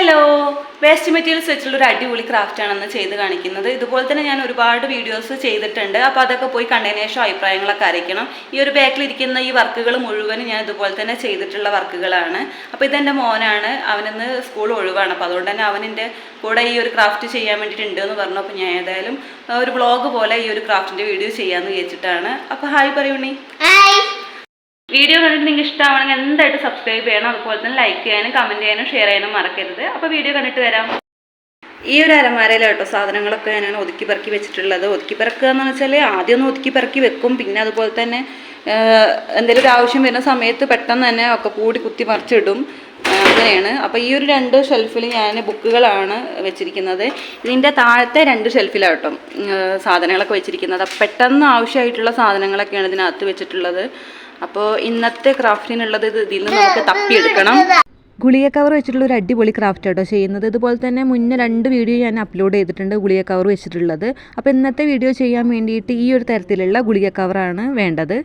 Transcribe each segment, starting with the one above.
Hello, waste materials വെച്ചുള്ള ഒരു അടിപൊളി ക്രാഫ്റ്റാണെന്ന് ചെയ്ത് കാണിക്കുന്നത്. ഇതുപോലെ തന്നെ ഞാൻ ഒരുപാട് വീഡിയോസ് ചെയ്തിട്ടുണ്ട്. അപ്പോൾ അതൊക്കെ പോയി കണ്ടതിന് ശേഷം അഭിപ്രായങ്ങളൊക്കെ അറിയിക്കണം. ഈ ഒരു ബാക്കിലിരിക്കുന്ന ഈ വർക്കുകൾ മുഴുവനും ഞാൻ ഇതുപോലെ തന്നെ ചെയ്തിട്ടുള്ള വർക്കുകളാണ്. അപ്പോൾ ഇതെൻ്റെ മോനാണ്, അവനിന്ന് സ്കൂൾ ഒഴിവാണ്. അപ്പോൾ അതുകൊണ്ട് തന്നെ അവനിൻ്റെ കൂടെ ഈ ഒരു ക്രാഫ്റ്റ് ചെയ്യാൻ വേണ്ടിയിട്ടുണ്ട് എന്ന് പറഞ്ഞു. അപ്പോൾ ഞാൻ ഏതായാലും ഒരു വ്ളോഗ് പോലെ ഈ ഒരു ക്രാഫ്റ്റിൻ്റെ വീഡിയോ ചെയ്യാമെന്ന് വിചാരിച്ചിട്ടാണ്. അപ്പോൾ ഹായ് പറയൂണി. വീഡിയോ കണ്ടിട്ട് നിങ്ങൾക്ക് ഇഷ്ടമാണെങ്കിൽ എന്തായിട്ട് സബ്സ്ക്രൈബ് ചെയ്യണം. അതുപോലെ തന്നെ ലൈക്ക് ചെയ്യാനും കമൻറ്റ് ചെയ്യാനും ഷെയർ ചെയ്യാനും മറക്കരുത്. അപ്പോൾ വീഡിയോ കണ്ടിട്ട് വരാം. ഈ ഒരു അലമാരയിലാട്ടോ സാധനങ്ങളൊക്കെ ഞാനാണ് ഒതുക്കി പെറുക്കി വെച്ചിട്ടുള്ളത്. ഒതുക്കി പെറുക്കുക എന്ന് വെച്ചാൽ ആദ്യം ഒന്ന് ഒതുക്കി പെറുക്കി വെക്കും. പിന്നെ അതുപോലെ തന്നെ എന്തെങ്കിലും ഒരു ആവശ്യം വരുന്ന സമയത്ത് പെട്ടെന്ന് തന്നെ ഒക്കെ കൂടി കുത്തി മറിച്ചിടും. അങ്ങനെയാണ്. അപ്പോൾ ഈ ഒരു 2 ഷെൽഫിൽ ഞാൻ ബുക്കുകളാണ് വെച്ചിരിക്കുന്നത്. ഇതിൻ്റെ താഴത്തെ 2 ഷെൽഫിലാട്ടോ സാധനങ്ങളൊക്കെ വെച്ചിരിക്കുന്നത്. അപ്പം പെട്ടെന്ന് ആവശ്യമായിട്ടുള്ള സാധനങ്ങളൊക്കെയാണ് ഇതിനകത്ത് വെച്ചിട്ടുള്ളത്. അപ്പോൾ ഇന്നത്തെ ക്രാഫ്റ്റിനുള്ളത് ഇതിൽ നിന്ന് നമുക്ക് തപ്പിയെടുക്കണം. ഗുളിക കവർ വെച്ചിട്ടുള്ള ഒരു അടിപൊളി ക്രാഫ്റ്റ് ആട്ടോ ചെയ്യുന്നത്. ഇതുപോലെ തന്നെ മുന്നേ 2 വീഡിയോ ഞാൻ അപ്ലോഡ് ചെയ്തിട്ടുണ്ട് ഗുളിക കവർ വെച്ചിട്ടുള്ളത്. അപ്പോൾ ഇന്നത്തെ വീഡിയോ ചെയ്യാൻ വേണ്ടിയിട്ട് ഈ ഒരു തരത്തിലുള്ള ഗുളിക കവറാണ് വേണ്ടത്.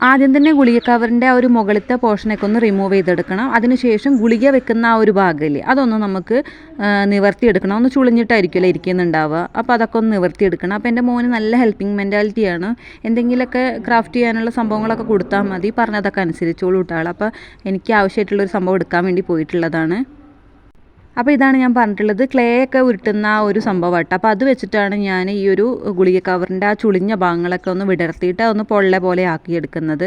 ആദ്യം തന്നെ ഗുളിക കവറിൻ്റെ ആ ഒരു മുകളിലത്തെ പോർഷനൊക്കെ ഒന്ന് റിമൂവ് ചെയ്തെടുക്കണം. അതിനുശേഷം ഗുളിക വെക്കുന്ന ആ ഒരു ഭാഗമില്ലേ അതൊന്ന് നമുക്ക് നിവർത്തിയെടുക്കണം. ഒന്ന് ചുളിഞ്ഞിട്ടായിരിക്കുമല്ലോ ഇരിക്കുന്നുണ്ടാവുക. അപ്പോൾ അതൊക്കെ ഒന്ന് നിവർത്തിയെടുക്കണം. അപ്പോൾ എൻ്റെ മോന് നല്ല ഹെൽപ്പിംഗ് മെൻറ്റാലിറ്റിയാണ്. എന്തെങ്കിലുമൊക്കെ ക്രാഫ്റ്റ് ചെയ്യാനുള്ള സംഭവങ്ങളൊക്കെ കൊടുത്താൽ മതി, പറഞ്ഞതൊക്കെ അനുസരിച്ചോളൂ ഇട്ടാൾ. അപ്പോൾ എനിക്ക് ആവശ്യമായിട്ടുള്ളൊരു സംഭവം എടുക്കാൻ വേണ്ടി പോയിട്ടുള്ളതാണ്. അപ്പോൾ ഇതാണ് ഞാൻ പറഞ്ഞിട്ടുള്ളത്, ക്ലേ ഒക്കെ ഉരുട്ടുന്ന ആ ഒരു സംഭവമായിട്ട്. അപ്പോൾ അത് വെച്ചിട്ടാണ് ഞാൻ ഈ ഒരു ഗുളിക കവറിൻ്റെ ആ ചുളിഞ്ഞ ഭാഗങ്ങളൊക്കെ ഒന്ന് വിടർത്തിയിട്ട് ഒന്ന് പൊള്ള പോലെ ആക്കിയെടുക്കുന്നത്.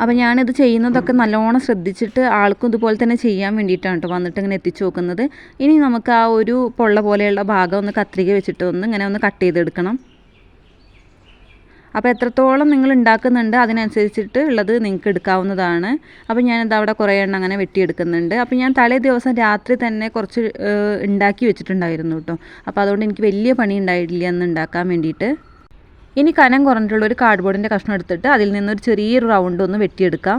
അപ്പോൾ ഞാനിത് ചെയ്യുന്നതൊക്കെ നല്ലോണം ശ്രദ്ധിച്ചിട്ട് ആൾക്കും ഇതുപോലെ തന്നെ ചെയ്യാൻ വേണ്ടിയിട്ടാണ് കേട്ടോ വന്നിട്ട് ഇങ്ങനെ എത്തിച്ചു നോക്കുന്നത്. ഇനി നമുക്ക് ആ ഒരു പൊള്ള പോലെയുള്ള ഭാഗം ഒന്ന് കത്രിക വെച്ചിട്ട് ഇങ്ങനെ ഒന്ന് കട്ട് ചെയ്തെടുക്കണം. അപ്പോൾ എത്രത്തോളം നിങ്ങൾ ഉണ്ടാക്കുന്നുണ്ട് അതിനനുസരിച്ചിട്ട് ഉള്ളത് നിങ്ങൾക്ക് എടുക്കാവുന്നതാണ്. അപ്പോൾ ഞാനിത് അവിടെ കുറേ എണ്ണം അങ്ങനെ വെട്ടിയെടുക്കുന്നുണ്ട്. അപ്പോൾ ഞാൻ തലേ ദിവസം രാത്രി തന്നെ കുറച്ച് ഉണ്ടാക്കി വെച്ചിട്ടുണ്ടായിരുന്നു കേട്ടോ. അപ്പോൾ അതുകൊണ്ട് എനിക്ക് വലിയ പണി ഉണ്ടായിട്ടില്ല എന്ന് ഉണ്ടാക്കാൻ വേണ്ടിയിട്ട്. ഇനി കനം കുറഞ്ഞിട്ടുള്ള ഒരു കാർഡ്ബോർഡിൻ്റെ കഷ്ണം എടുത്തിട്ട് അതിൽ നിന്നൊരു ചെറിയൊരു റൗണ്ട് ഒന്ന് വെട്ടിയെടുക്കാം.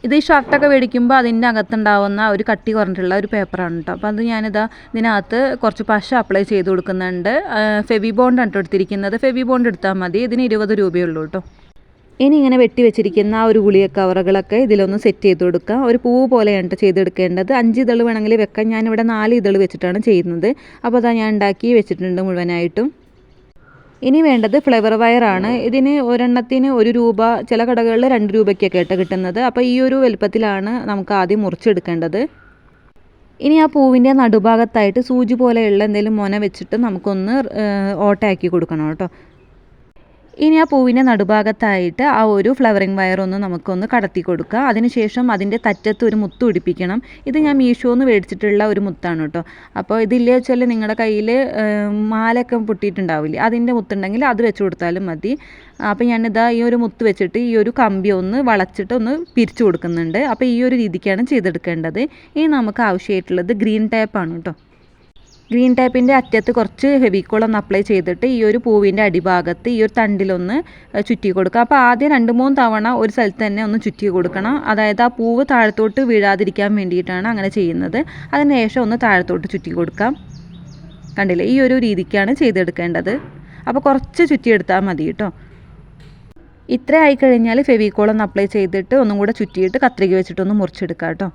ഇത് ഈ ഷർട്ടൊക്കെ മേടിക്കുമ്പോൾ അതിൻ്റെ അകത്തുണ്ടാവുന്ന ഒരു കട്ടി കുറഞ്ഞിട്ടുള്ള ഒരു പേപ്പറാണ് കേട്ടോ. അപ്പോൾ അത് ഞാനിതാ ഇതിനകത്ത് കുറച്ച് പശ അപ്ലൈ ചെയ്ത് കൊടുക്കുന്നുണ്ട്. ഫെവി ബോണ്ടാണ് കേട്ടോ എടുത്തിരിക്കുന്നത്. ഫെവി ബോണ്ട് എടുത്താൽ മതി. ഇതിന് 20 രൂപയുള്ളൂ കേട്ടോ. ഇനി ഇങ്ങനെ വെട്ടി വെച്ചിരിക്കുന്ന ആ ഒരു ഗുളിക കവറുകളൊക്കെ ഇതിലൊന്ന് സെറ്റ് ചെയ്ത് കൊടുക്കുക. ഒരു പൂ പോലെയാണ് കേട്ടോ ചെയ്തെടുക്കേണ്ടത്. 5 ഇതൾ വേണമെങ്കിൽ വെക്കാം. ഞാനിവിടെ 4 ഇതൾ വെച്ചിട്ടാണ് ചെയ്യുന്നത്. അപ്പോൾ അതാ ഞാൻ ഉണ്ടാക്കി വെച്ചിട്ടുണ്ട് മുഴുവനായിട്ടും. ഇനി വേണ്ടത് ഫ്ലവർ വയറാണ്. ഇതിന് ഒരെണ്ണത്തിന് 1 രൂപ, ചില കടകളിൽ 2 രൂപയ്ക്കൊക്കെ ആയിട്ട് കിട്ടുന്നത്. അപ്പോൾ ഈ ഒരു വലുപ്പത്തിലാണ് നമുക്ക് ആദ്യം മുറിച്ചെടുക്കേണ്ടത്. ഇനി ആ പൂവിൻ്റെ നടുഭാഗത്തായിട്ട് സൂചി പോലെയുള്ള എന്തെങ്കിലും മൊന വെച്ചിട്ട് നമുക്കൊന്ന് ഓട്ടയാക്കി കൊടുക്കണം കേട്ടോ. ഇനി ആ പൂവിൻ്റെ നടുഭാഗത്തായിട്ട് ആ ഒരു ഫ്ലവറിങ് വയറൊന്ന് നമുക്കൊന്ന് കടത്തി കൊടുക്കുക. അതിനുശേഷം അതിൻ്റെ തറ്റത്ത് ഒരു മുത്ത് പിടിപ്പിക്കണം. ഇത് ഞാൻ മീഷോന്ന് മേടിച്ചിട്ടുള്ള ഒരു മുത്താണ് കേട്ടോ. അപ്പോൾ ഇതില്ലേ വെച്ചാൽ നിങ്ങളുടെ കയ്യിൽ മാലയൊക്കെ പൊട്ടിയിട്ടുണ്ടാവില്ലേ, അതിൻ്റെ മുത്തുണ്ടെങ്കിൽ അത് വെച്ച് കൊടുത്താലും മതി. അപ്പോൾ ഞാനിതാ ഈ ഒരു മുത്ത് വെച്ചിട്ട് ഈ ഒരു കമ്പി ഒന്ന് വളച്ചിട്ട് ഒന്ന് പിരിച്ചു കൊടുക്കുന്നുണ്ട്. അപ്പോൾ ഈ ഒരു രീതിക്കാണ് ചെയ്തെടുക്കേണ്ടത്. ഇനി നമുക്ക് ആവശ്യമായിട്ടുള്ളത് ഗ്രീൻ ടേപ്പാണ് കേട്ടോ. ഗ്രീൻ ടേപ്പിൻ്റെ അറ്റത്ത് കുറച്ച് ഫെവിക്കോൾ ഒന്ന് അപ്ലൈ ചെയ്തിട്ട് ഈ ഒരു പൂവിൻ്റെ അടിഭാഗത്ത് ഈ ഒരു തണ്ടിലൊന്ന് ചുറ്റി കൊടുക്കുക. അപ്പോൾ ആദ്യം 2-3 തവണ ഒരു സ്ഥലത്ത് തന്നെ ഒന്ന് ചുറ്റി കൊടുക്കണം. അതായത് ആ പൂവ് താഴത്തോട്ട് വീഴാതിരിക്കാൻ വേണ്ടിയിട്ടാണ് അങ്ങനെ ചെയ്യുന്നത്. അതിനുശേഷം ഒന്ന് താഴത്തോട്ട് ചുറ്റി കൊടുക്കാം. കണ്ടില്ലേ, ഈ ഒരു രീതിക്കാണ് ചെയ്തെടുക്കേണ്ടത്. അപ്പോൾ കുറച്ച് ചുറ്റിയെടുത്താൽ മതി കേട്ടോ. ഇത്ര ആയിക്കഴിഞ്ഞാൽ ഫെവിക്കോൾ ഒന്ന് അപ്ലൈ ചെയ്തിട്ട് ഒന്നും കൂടെ ചുറ്റിയിട്ട് കത്രിക വെച്ചിട്ടൊന്ന് മുറിച്ചെടുക്കാം കേട്ടോ.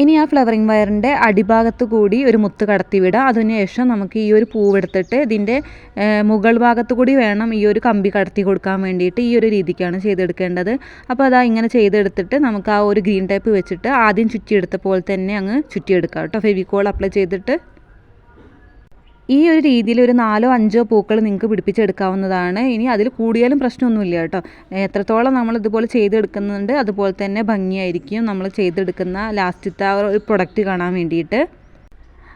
ഇനി ആ ഫ്ലവറിങ് വയറിൻ്റെ അടിഭാഗത്ത് കൂടി ഒരു മുത്ത് കടത്തി വിടുക. അതിനുശേഷം നമുക്ക് ഈ ഒരു പൂവെടുത്തിട്ട് ഇതിൻ്റെ മുകൾ ഭാഗത്ത് കൂടി വേണം ഈ ഒരു കമ്പി കടത്തി കൊടുക്കാൻ വേണ്ടിയിട്ട്. ഈ ഒരു രീതിക്കാണ് ചെയ്തെടുക്കേണ്ടത്. അപ്പോൾ അതാ ഇങ്ങനെ ചെയ്തെടുത്തിട്ട് നമുക്ക് ആ ഒരു ഗ്രീൻ ടേപ്പ് വെച്ചിട്ട് ആദ്യം ചുറ്റിയെടുത്ത പോലെ തന്നെ അങ്ങ് ചുറ്റിയെടുക്കാം കേട്ടോ. ഫെവിക്കോൾ അപ്ലൈ ചെയ്തിട്ട് ഈ ഒരു രീതിയിൽ ഒരു 4-5 പൂക്കൾ നിങ്ങൾക്ക് പിടിപ്പിച്ചെടുക്കാവുന്നതാണ്. ഇനി അതിൽ കൂടിയാലും പ്രശ്നമൊന്നുമില്ല കേട്ടോ. എത്രത്തോളം നമ്മൾ ഇതുപോലെ ചെയ്തെടുക്കുന്നുണ്ട് അതുപോലെ തന്നെ ഭംഗിയായിരിക്കും നമ്മൾ ചെയ്തെടുക്കുന്ന ലാസ്റ്റത്തെ ആ ഒരു പ്രൊഡക്റ്റ് കാണാൻ വേണ്ടിയിട്ട്.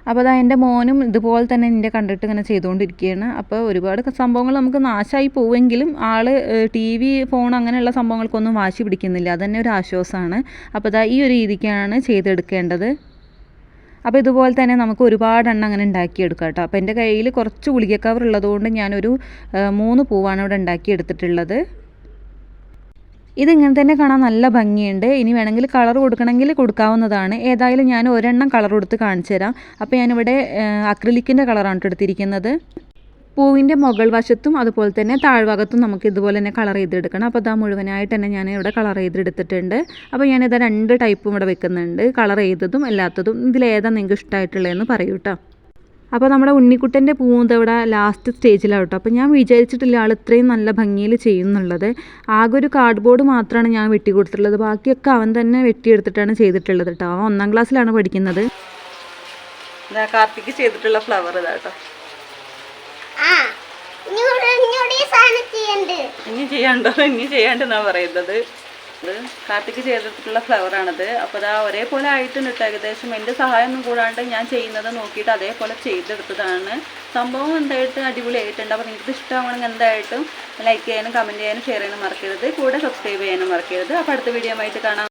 അപ്പോൾ അതാ എൻ്റെ മോനും ഇതുപോലെ തന്നെ എൻ്റെ കണ്ടിട്ട് ഇങ്ങനെ ചെയ്തുകൊണ്ടിരിക്കുകയാണ്. അപ്പോൾ ഒരുപാട് സംഭവങ്ങൾ നമുക്ക് നാശമായി പോവുമെങ്കിലും ആൾ TV, ഫോൺ അങ്ങനെയുള്ള സംഭവങ്ങൾക്കൊന്നും വാശി പിടിക്കുന്നില്ല. അതന്നെ ഒരു ആശ്വാസമാണ്. അപ്പോൾ അതാ ഈ ഒരു രീതിക്കാണ് ചെയ്തെടുക്കേണ്ടത്. അപ്പോൾ ഇതുപോലെ തന്നെ നമുക്ക് ഒരുപാട് എണ്ണം അങ്ങനെ ഉണ്ടാക്കിയെടുക്കാം കേട്ടോ. അപ്പോൾ എൻ്റെ കയ്യിൽ കുറച്ച് ഗുളിക കവർ ഉള്ളതുകൊണ്ട് ഞാനൊരു 3 പൂവാണ് ഇവിടെ ഉണ്ടാക്കിയെടുത്തിട്ടുള്ളത്. ഇതിങ്ങനെ തന്നെ കാണാൻ നല്ല ഭംഗിയുണ്ട്. ഇനി വേണമെങ്കിൽ കളർ കൊടുക്കണമെങ്കിൽ കൊടുക്കാവുന്നതാണ്. ഏതായാലും ഞാൻ ഒരെണ്ണം കളർ കൊടുത്ത് കാണിച്ചു തരാം. അപ്പോൾ ഞാനിവിടെ അക്രിലിക്കിൻ്റെ കളറാണ് എടുത്തിരിക്കുന്നത്. പൂവിൻ്റെ മുകൾ വശത്തും അതുപോലെ തന്നെ താഴ്ഭാഗത്തും നമുക്ക് ഇതുപോലെ തന്നെ കളർ ചെയ്തെടുക്കണം. അപ്പോൾ ഇതാ മുഴുവനായിട്ട് തന്നെ ഞാൻ ഇവിടെ കളർ ചെയ്തെടുത്തിട്ടുണ്ട്. അപ്പോൾ ഞാനിത് 2 ടൈപ്പും ഇവിടെ വെക്കുന്നുണ്ട്, കളർ ചെയ്തതും അല്ലാത്തതും. ഇതിലേതാ നിങ്ങൾക്ക് ഇഷ്ടമായിട്ടുള്ളതെന്ന് പറയൂ കേട്ടോ. അപ്പോൾ നമ്മുടെ ഉണ്ണിക്കുട്ടൻ്റെ പൂവ് ഇവിടെ ലാസ്റ്റ് സ്റ്റേജിലാണ് കേട്ടോ. അപ്പോൾ ഞാൻ വിചാരിച്ചിട്ടില്ല ആൾ ഇത്രയും നല്ല ഭംഗിയിൽ ചെയ്യുന്നുള്ളത്. ആകെ ഒരു കാർഡ്ബോർഡ് മാത്രമാണ് ഞാൻ വെട്ടി കൊടുത്തിട്ടുള്ളത്, ബാക്കിയൊക്കെ അവൻ തന്നെ വെട്ടിയെടുത്തിട്ടാണ് ചെയ്തിട്ടുള്ളത് കേട്ടോ. അവൻ 1ാം ക്ലാസ്സിലാണ് പഠിക്കുന്നത്. കാർത്തിക് ചെയ്തിട്ടുള്ള ഫ്ലവർ ഇതാ കേട്ടോ. ഇനി ചെയ്യാണ്ടെന്നാ പറയുന്നത്. കാർത്തിക് ചെയ്തിട്ടുള്ള ഫ്ലവറാണത്. അപ്പോൾ അതാ ഒരേപോലെ ആയിട്ടുണ്ട് കേട്ടോ. ഏകദേശം എൻ്റെ സഹായം ഒന്നും കൂടാണ്ട് ഞാൻ ചെയ്യുന്നത് നോക്കിയിട്ട് അതേപോലെ ചെയ്തെടുത്തതാണ്. സംഭവം എന്തായിട്ട് അടിപൊളിയായിട്ടുണ്ട്. അപ്പോൾ നിങ്ങൾക്ക് ഇഷ്ടമാണെങ്കിൽ എന്തായിട്ടും ലൈക്ക് ചെയ്യാനും കമൻറ്റ് ചെയ്യാനും ഷെയർ ചെയ്യാനും മറക്കരുത്. കൂടെ സബ്സ്ക്രൈബ് ചെയ്യാനും മറക്കരുത്. അപ്പോൾ അടുത്ത വീഡിയോ ആയിട്ട് കാണാം.